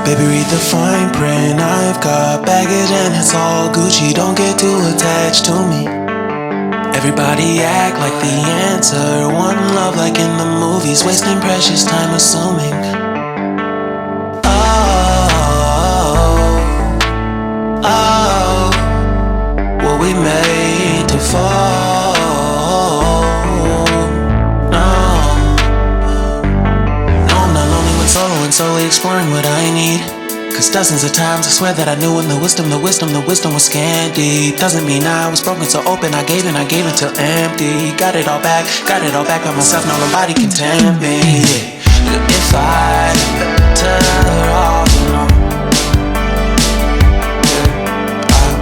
Baby, read the fine print. I've got baggage and it's all Gucci. Don't get too attached to me. Everybody act like the answer. One love like in the movies. Wasting precious time assuming. Oh, were we made to fall? Solo and solely exploring what I need. Cause dozens of times I swear that I knew when the wisdom was scanty. Doesn't mean I was broken so open, I gave until empty. Got it all back by myself, now nobody can tempt me. If I better off alone, I'll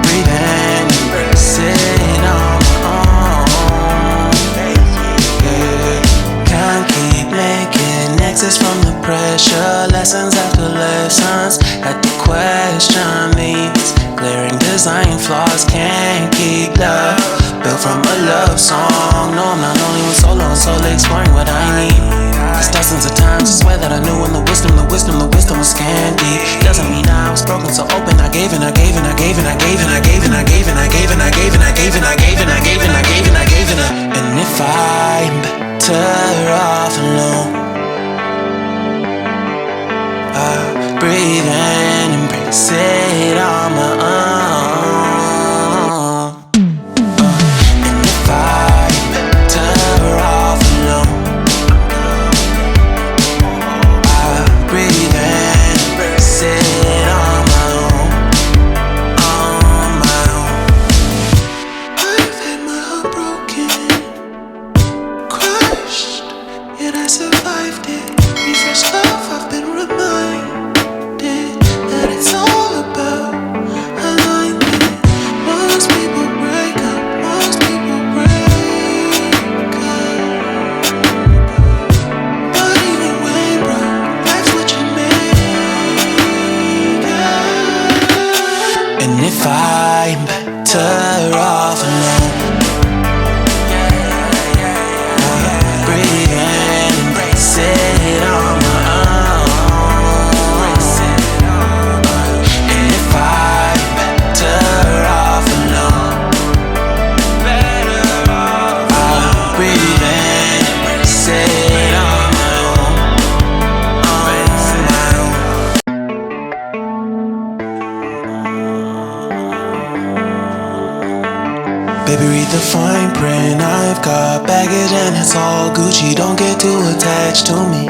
breathe and embrace it on my own. Can't keep making exits from the pressure. Lessons after lessons. Had to question these glaring design flaws. Can't keep love built from a love song. No, I'm not only with solo and solely exploring what I need. Cause dozens of times I swear that I knew when the wisdom was scanty. Doesn't mean I was broken so open, I gave and I gave and I gave and I gave and I gave and I gave and I gave and I gave and I gave and I gave and I gave and I gave and I gave and I. And if I'm better off alone, I breathe and embrace it on my own. And if I'm better off alone, I breathe and embrace it on my own. On my own. I've had my heart broken, crushed, yet I survived it. Refreshed love, I've been reminded that it's all about alignment. Most people break up, most people break up. But even when broke, that's what you make up. And if I'm better off alone, breathe and embrace it on my own. And if I'm better off alone, I'll breathe and embrace it on my own. Baby, read the fine print. I've got baggage and it's all Gucci. Don't get too attached to me.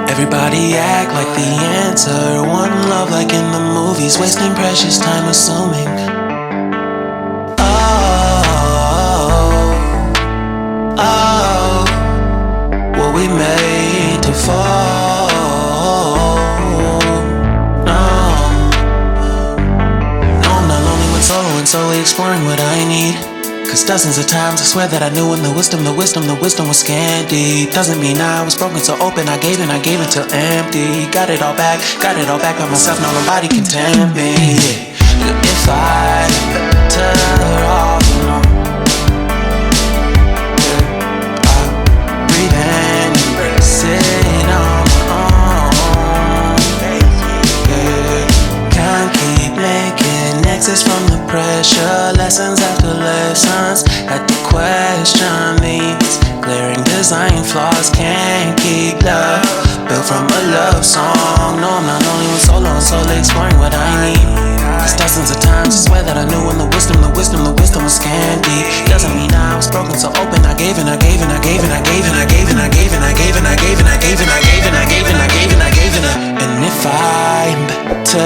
Everybody act like the answer. One love like in the movies. Wasting precious time assuming. Oh, were we made to fall? No, I'm not lonely with solo and solely exploring what I need. Cause dozens of times I swear that I knew when the wisdom was scanty. Doesn't mean I was broken so open, I gave until empty. Got it all back by myself, now nobody can tempt me. If I better off alone, I'll breathe and embrace it on my own. Can't keep making exits from the pressure. Lessons after lessons. Had to question these glaring design flaws. Can't keep love built from a love song. No, I'm not only with solo and solely exploring what I need. Cause dozens of times I swear that I knew when the wisdom was scanty. Doesn't mean I was broken so open, I gave and I gave and I gave and I gave and I gave and I gave and I gave and I gave and I gave and I gave and I gave and I gave and I gave and I. And if I'm better